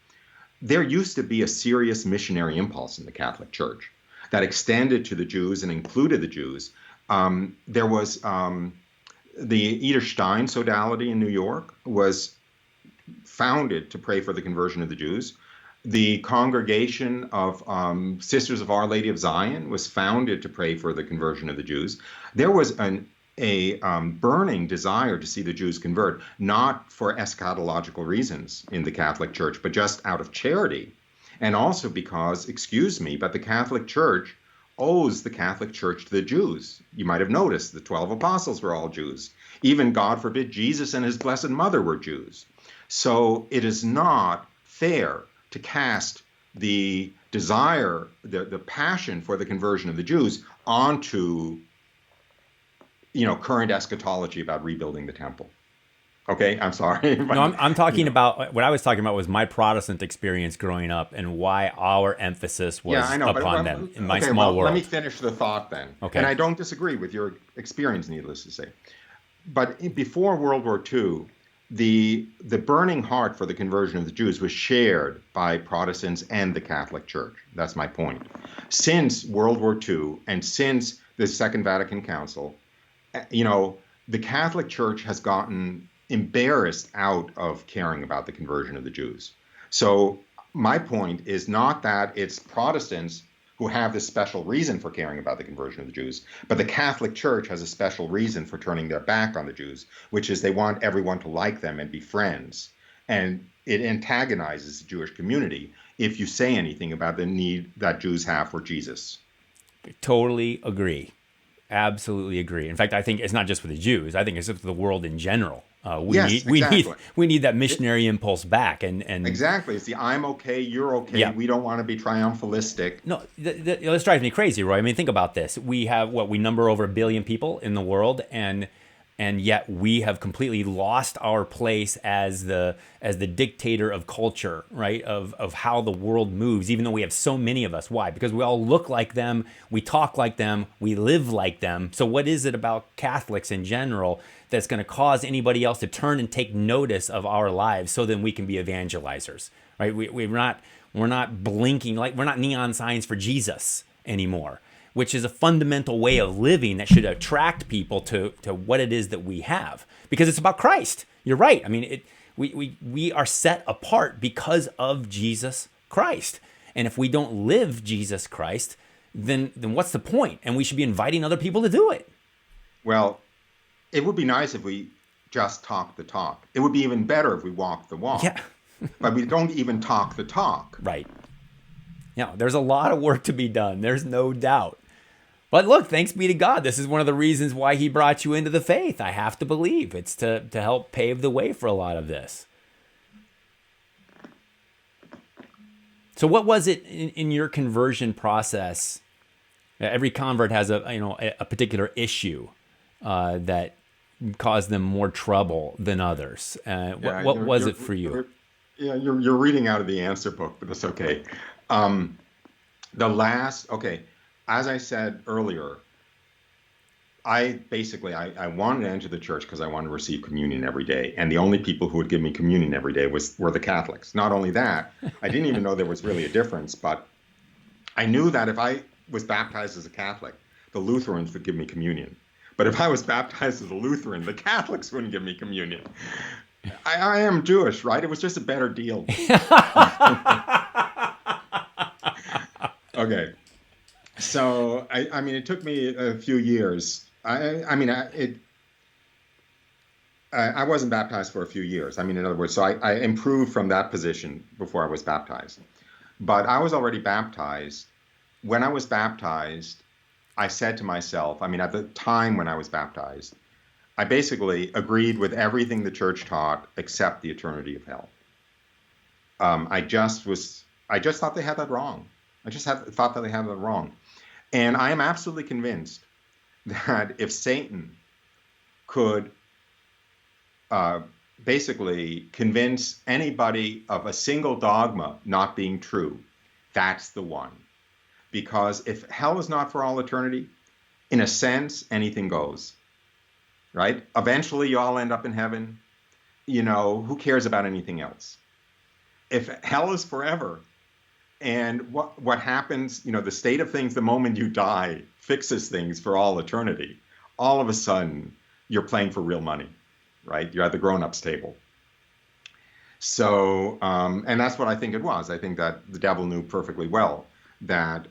There used to be a serious missionary impulse in the Catholic Church that extended to the Jews and included the Jews. There was the Edith Stein Sodality in New York was founded to pray for the conversion of the Jews. The Congregation of Sisters of Our Lady of Zion was founded to pray for the conversion of the Jews. There was a burning desire to see the Jews convert, not for eschatological reasons in the Catholic Church, but just out of charity. And also because, excuse me, but the Catholic Church owes the Catholic Church to the Jews. You might have noticed the 12 apostles were all Jews. Even, God forbid, Jesus and his Blessed Mother were Jews. So it is not fair to cast the desire, the passion for the conversion of the Jews onto current eschatology about rebuilding the temple. Okay, I'm sorry. No, I'm talking about what I was talking about was my Protestant experience growing up and why our emphasis Yeah, I was know, but upon them in my okay, small well, let me world. finish the thought then. And Okay. I don't disagree with your experience, needless to say. But before World War II, the burning heart for the conversion of the Jews was shared by Protestants and the Catholic Church. That's my point. Since World War II and since the Second Vatican Council, you know, the Catholic Church has gotten embarrassed out of caring about the conversion of the Jews. So my point is not that it's Protestants who have this special reason for caring about the conversion of the Jews, but the Catholic Church has a special reason for turning their back on the Jews, which is they want everyone to like them and be friends. And it antagonizes the Jewish community if you say anything about the need that Jews have for Jesus. Totally agree. Absolutely agree. In fact, I think it's not just for the Jews. I think it's for the world in general. Yes, exactly. We need that missionary impulse back. And Exactly. It's the I'm okay, you're okay. Yeah. We don't want to be triumphalistic. No, this drives me crazy, Roy. I mean, think about this. We have we number over 1 billion people in the world, and yet we have completely lost our place as the dictator of culture, right? Of how the world moves, even though we have so many of us. Why? Because we all look like them, we talk like them, we live like them. So what is it about Catholics in general that's going to cause anybody else to turn and take notice of our lives so then we can be evangelizers, right? We're not blinking, like we're not neon signs for Jesus anymore, which is a fundamental way of living that should attract people to what it is that we have, because it's about Christ. You're right. I mean, we are set apart because of Jesus Christ. And if we don't live Jesus Christ, then what's the point? And we should be inviting other people to do it. Well, it would be nice if we just talk the talk. It would be even better if we walk the walk. Yeah. But we don't even talk the talk. Right. Yeah, there's a lot of work to be done. There's no doubt. But look, thanks be to God. This is one of the reasons why he brought you into the faith. I have to believe it's to help pave the way for a lot of this. So what was it in your conversion process? Every convert has a particular issue that caused them more trouble than others. What was it for you? You're reading out of the answer book, but that's okay. As I said earlier, I wanted to enter the church because I wanted to receive communion every day. And the only people who would give me communion every day were the Catholics. Not only that, I didn't even know there was really a difference, but I knew that if I was baptized as a Catholic, the Lutherans would give me communion. But if I was baptized as a Lutheran, the Catholics wouldn't give me communion. I am Jewish, right? It was just a better deal. Okay. So, I mean, it took me a few years. I wasn't baptized for a few years. I mean, in other words, so I improved from that position before I was baptized. But I was already baptized. When I was baptized, I said to myself, I mean, at the time when I was baptized, I basically agreed with everything the church taught except the eternity of hell. I just thought they had that wrong. Thought that they had that wrong. And I am absolutely convinced that if Satan could basically convince anybody of a single dogma not being true, that's the one. Because if hell is not for all eternity, in a sense, anything goes. Right? Eventually, you all end up in heaven. You know, who cares about anything else? If hell is forever, and what happens, you know, the state of things the moment you die fixes things for all eternity, all of a sudden, you're playing for real money, right? You're at the grown-ups table. So, and that's what I think it was. I think that the devil knew perfectly well that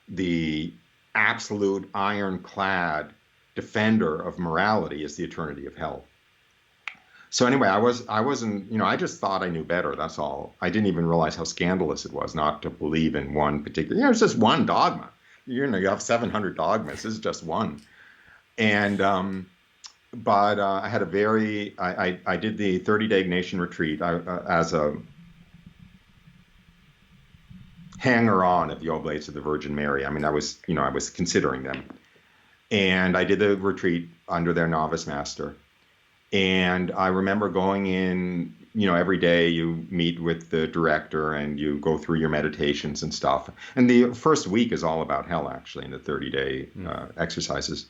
the absolute ironclad defender of morality is the eternity of hell. So anyway, I wasn't, I just thought I knew better. That's all. I didn't even realize how scandalous it was not to believe in one particular, it's just one dogma. You have 700 dogmas. This is just one. And, but I had I did the 30-day Ignatian retreat as a hanger-on of the Oblates of the Virgin Mary. I mean, I was considering them. And I did the retreat under their novice master. And I remember going in, every day you meet with the director and you go through your meditations and stuff. And the first week is all about hell, actually, in the 30-day exercises.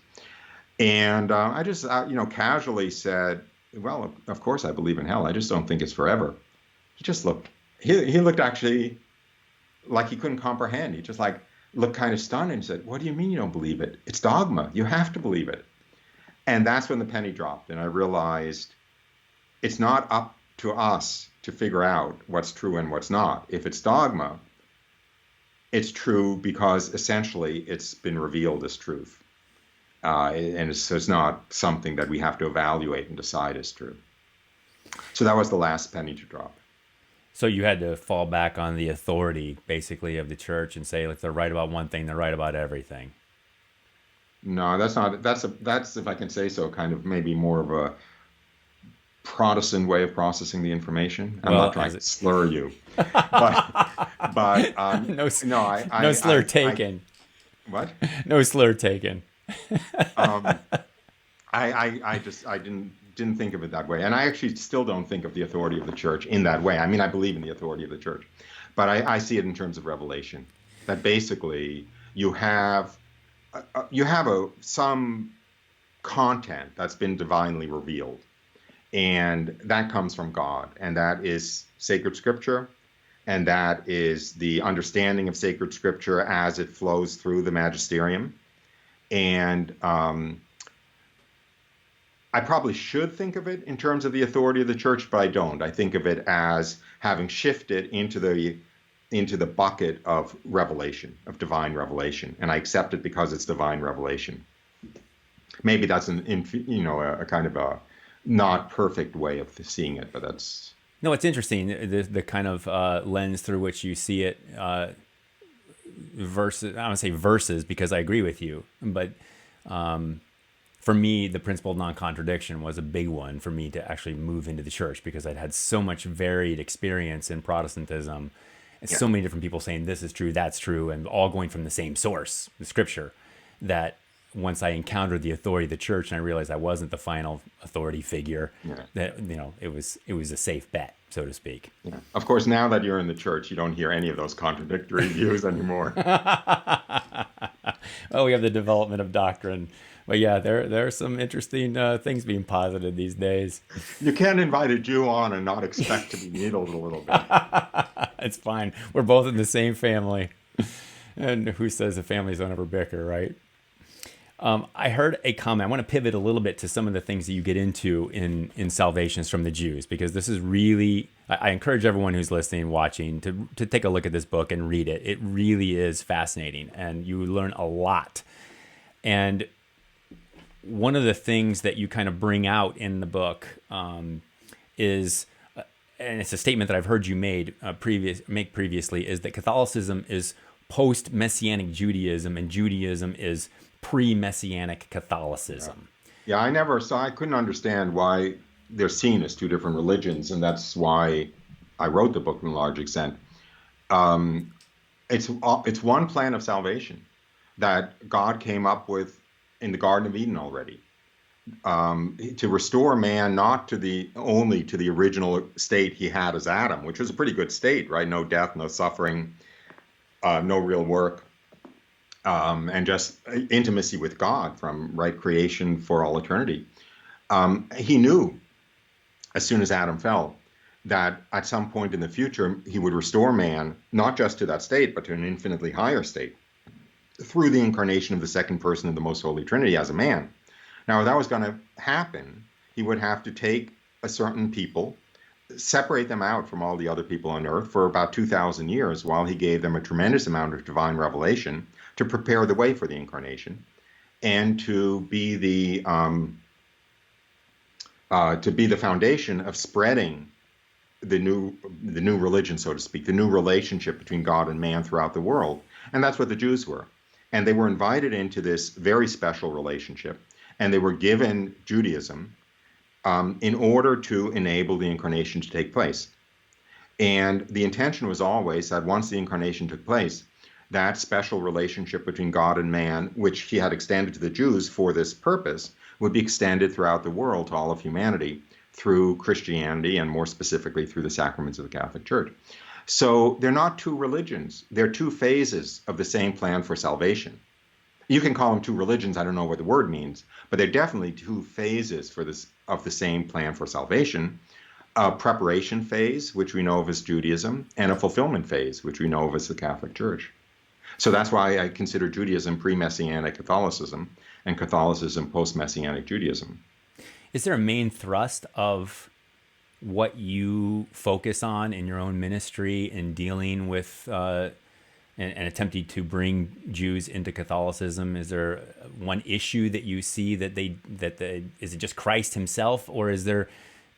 And I just, casually said, well, of course I believe in hell. I just don't think it's forever. He just looked, he looked actually like he couldn't comprehend. He just looked kind of stunned and said, what do you mean you don't believe it? It's dogma. You have to believe it. And that's when the penny dropped. And I realized it's not up to us to figure out what's true and what's not. If it's dogma, it's true because essentially it's been revealed as truth. And it's not something that we have to evaluate and decide is true. So that was the last penny to drop. So you had to fall back on the authority, basically, of the church and say, if they're right about one thing, they're right about everything. No, that's not. That's if I can say so, kind of maybe more of a Protestant way of processing the information. I'm not trying to slur you, but no slur taken. What? No slur taken. I didn't think of it that way, and I actually still don't think of the authority of the church in that way. I mean, I believe in the authority of the church, but I see it in terms of revelation. That basically you have some content that's been divinely revealed, and that comes from God, and that is sacred scripture, and that is the understanding of sacred scripture as it flows through the magisterium. And I probably should think of it in terms of the authority of the church, but I don't. I think of it as having shifted into the bucket of revelation, of divine revelation, and I accept it because it's divine revelation. Maybe that's a kind of a not perfect way of seeing it, but that's... No, it's interesting, the kind of lens through which you see it, versus, I don't say verses because I agree with you, but for me, the principle of non-contradiction was a big one for me to actually move into the church, because I'd had so much varied experience in Protestantism. And so many different people saying this is true, that's true, and all going from the same source, the scripture, that once I encountered the authority of the church and I realized I wasn't the final authority figure, that it was a safe bet, so to speak. Yeah. Of course, now that you're in the church, you don't hear any of those contradictory views anymore. Well, we have the development of doctrine. But yeah, there are some interesting things being posited these days. You can't invite a Jew on and not expect to be needled a little bit. It's fine. We're both in the same family. And who says the families don't ever bicker, right? I heard a comment. I want to pivot a little bit to some of the things that you get into in Salvations from the Jews, because this is really, I encourage everyone who's listening, watching, to take a look at this book and read it. It really is fascinating, and you learn a lot. And one of the things that you kind of bring out in the book is, and it's a statement that I've heard you make previously, is that Catholicism is post-Messianic Judaism and Judaism is pre-Messianic Catholicism. Yeah, I couldn't understand why they're seen as two different religions, and that's why I wrote the book in a large extent. It's one plan of salvation that God came up with in the Garden of Eden already, to restore man not only to the original state he had as Adam, which was a pretty good state, right? No death, no suffering, no real work, and just intimacy with God from right creation for all eternity. He knew, as soon as Adam fell, that at some point in the future he would restore man not just to that state, but to an infinitely higher state, through the incarnation of the second person of the Most Holy Trinity as a man. Now, if that was going to happen, he would have to take a certain people, separate them out from all the other people on earth for about 2,000 years, while he gave them a tremendous amount of divine revelation to prepare the way for the incarnation, and to be the foundation of spreading the new religion, so to speak, the new relationship between God and man throughout the world. And that's what the Jews were. And they were invited into this very special relationship, and they were given Judaism in order to enable the incarnation to take place. And the intention was always that once the incarnation took place, that special relationship between God and man, which he had extended to the Jews for this purpose, would be extended throughout the world to all of humanity through Christianity and more specifically through the sacraments of the Catholic Church. So they're not two religions. They're two phases of the same plan for salvation. You can call them two religions. I don't know what the word means, but they're definitely two phases for this of the same plan for salvation. A preparation phase, which we know of as Judaism, and a fulfillment phase, which we know of as the Catholic Church. So that's why I consider Judaism pre-Messianic Catholicism and Catholicism post-Messianic Judaism. Is there a main thrust of what you focus on in your own ministry in dealing with and attempting to bring Jews into Catholicism? Is there one issue that you see is it just Christ himself, or is there,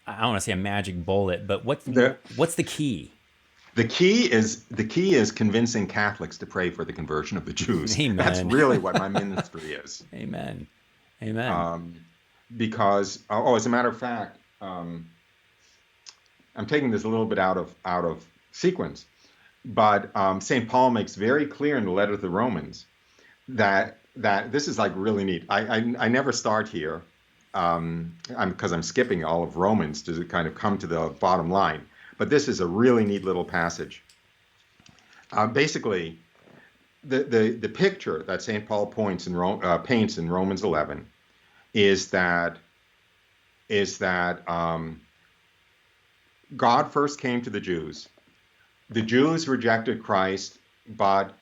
I don't want to say a magic bullet, but what's the key? The key is convincing Catholics to pray for the conversion of the Jews. Amen. That's really what my ministry is. Amen. Because as a matter of fact, I'm taking this a little bit out of sequence, but St. Paul makes very clear in the letter to the Romans that this is like really neat. I never start here because I'm skipping all of Romans to kind of come to the bottom line. But this is a really neat little passage. Basically, the picture that St. Paul paints in Romans 11 is that God first came to the Jews. The Jews rejected Christ, but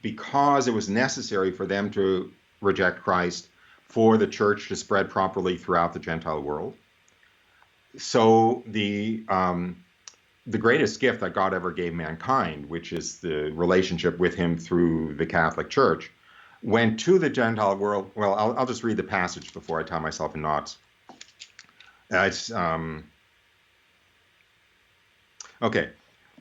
because it was necessary for them to reject Christ for the church to spread properly throughout the Gentile world, so the greatest gift that God ever gave mankind, which is the relationship with him through the Catholic Church, went to the Gentile world. Well, I'll just read the passage before I tie myself in knots. Okay.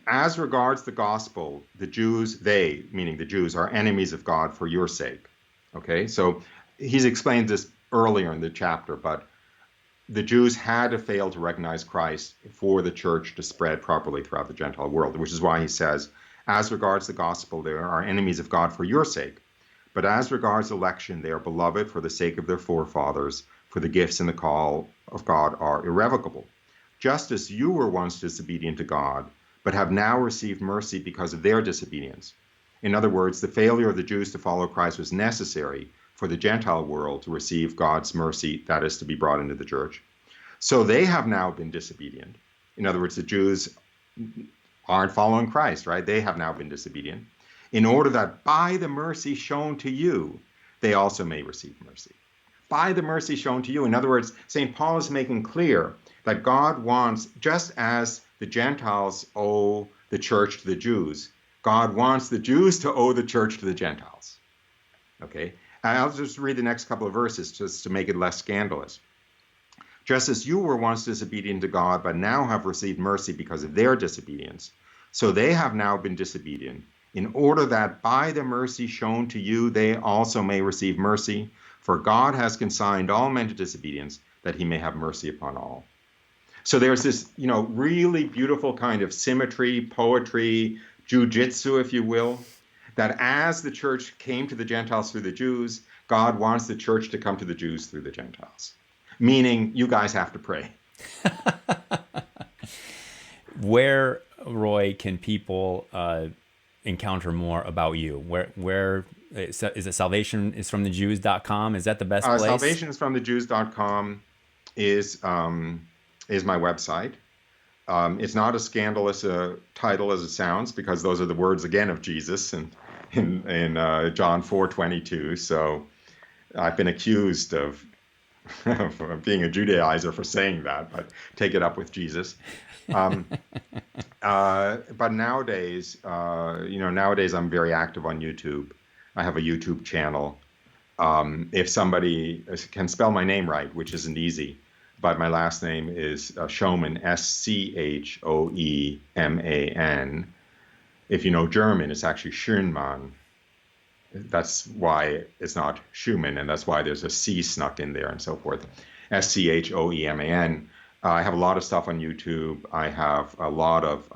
As regards the gospel, the Jews, they, meaning the Jews, are enemies of God for your sake. Okay, so he's explained this earlier in the chapter, but the Jews had to fail to recognize Christ for the church to spread properly throughout the Gentile world, which is why he says, as regards the gospel, they are enemies of God for your sake. But as regards election, they are beloved for the sake of their forefathers, for the gifts and the call of God are irrevocable. Just as you were once disobedient to God, but have now received mercy because of their disobedience. In other words, the failure of the Jews to follow Christ was necessary for the Gentile world to receive God's mercy, that is, to be brought into the church. So they have now been disobedient. In other words, the Jews aren't following Christ, right? They have now been disobedient, in order that by the mercy shown to you, they also may receive mercy. By the mercy shown to you. In other words, St. Paul is making clear that God wants, just as the Gentiles owe the church to the Jews, God wants the Jews to owe the church to the Gentiles. Okay? And I'll just read the next couple of verses just to make it less scandalous. Just as you were once disobedient to God, but now have received mercy because of their disobedience, so they have now been disobedient, in order that by the mercy shown to you, they also may receive mercy. For God has consigned all men to disobedience, that he may have mercy upon all. So there's this, really beautiful kind of symmetry, poetry, jujitsu, if you will, that as the church came to the Gentiles through the Jews, God wants the church to come to the Jews through the Gentiles. Meaning, you guys have to pray. Where, Roy, can people encounter more about you? Where is it? salvationisfromthejews.com? Is that the best place? Salvationisfromthejews.com is my website. It's not as scandalous a title as it sounds, because those are the words again of Jesus in John 4:22. So I've been accused of being a Judaizer for saying that, but take it up with Jesus. But nowadays, I'm very active on YouTube. I have a YouTube channel. If somebody can spell my name right, which isn't easy, but my last name is Schoeman, Schoeman. If you know German, it's actually Schoeman. That's why it's not Schumann, and that's why there's a C snuck in there and so forth. Schoeman. I have a lot of stuff on YouTube. I have a lot of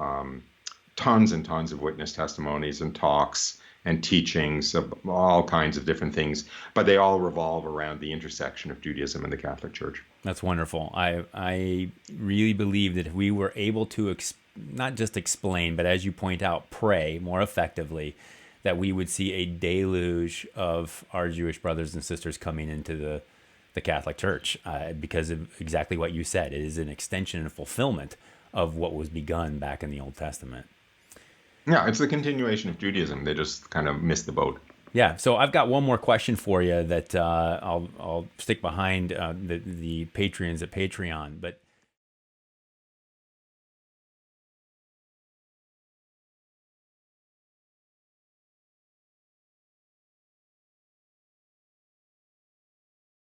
tons and tons of witness testimonies and talks and teachings of all kinds of different things, but they all revolve around the intersection of Judaism and the Catholic Church. That's wonderful. I really believe that if we were able to not just explain, but as you point out, pray more effectively, that we would see a deluge of our Jewish brothers and sisters coming into the Catholic Church because of exactly what you said. It is an extension and fulfillment of what was begun back in the Old Testament. Yeah, it's the continuation of Judaism. They just kind of missed the boat. Yeah, so I've got one more question for you that I'll stick behind the Patreons at Patreon. But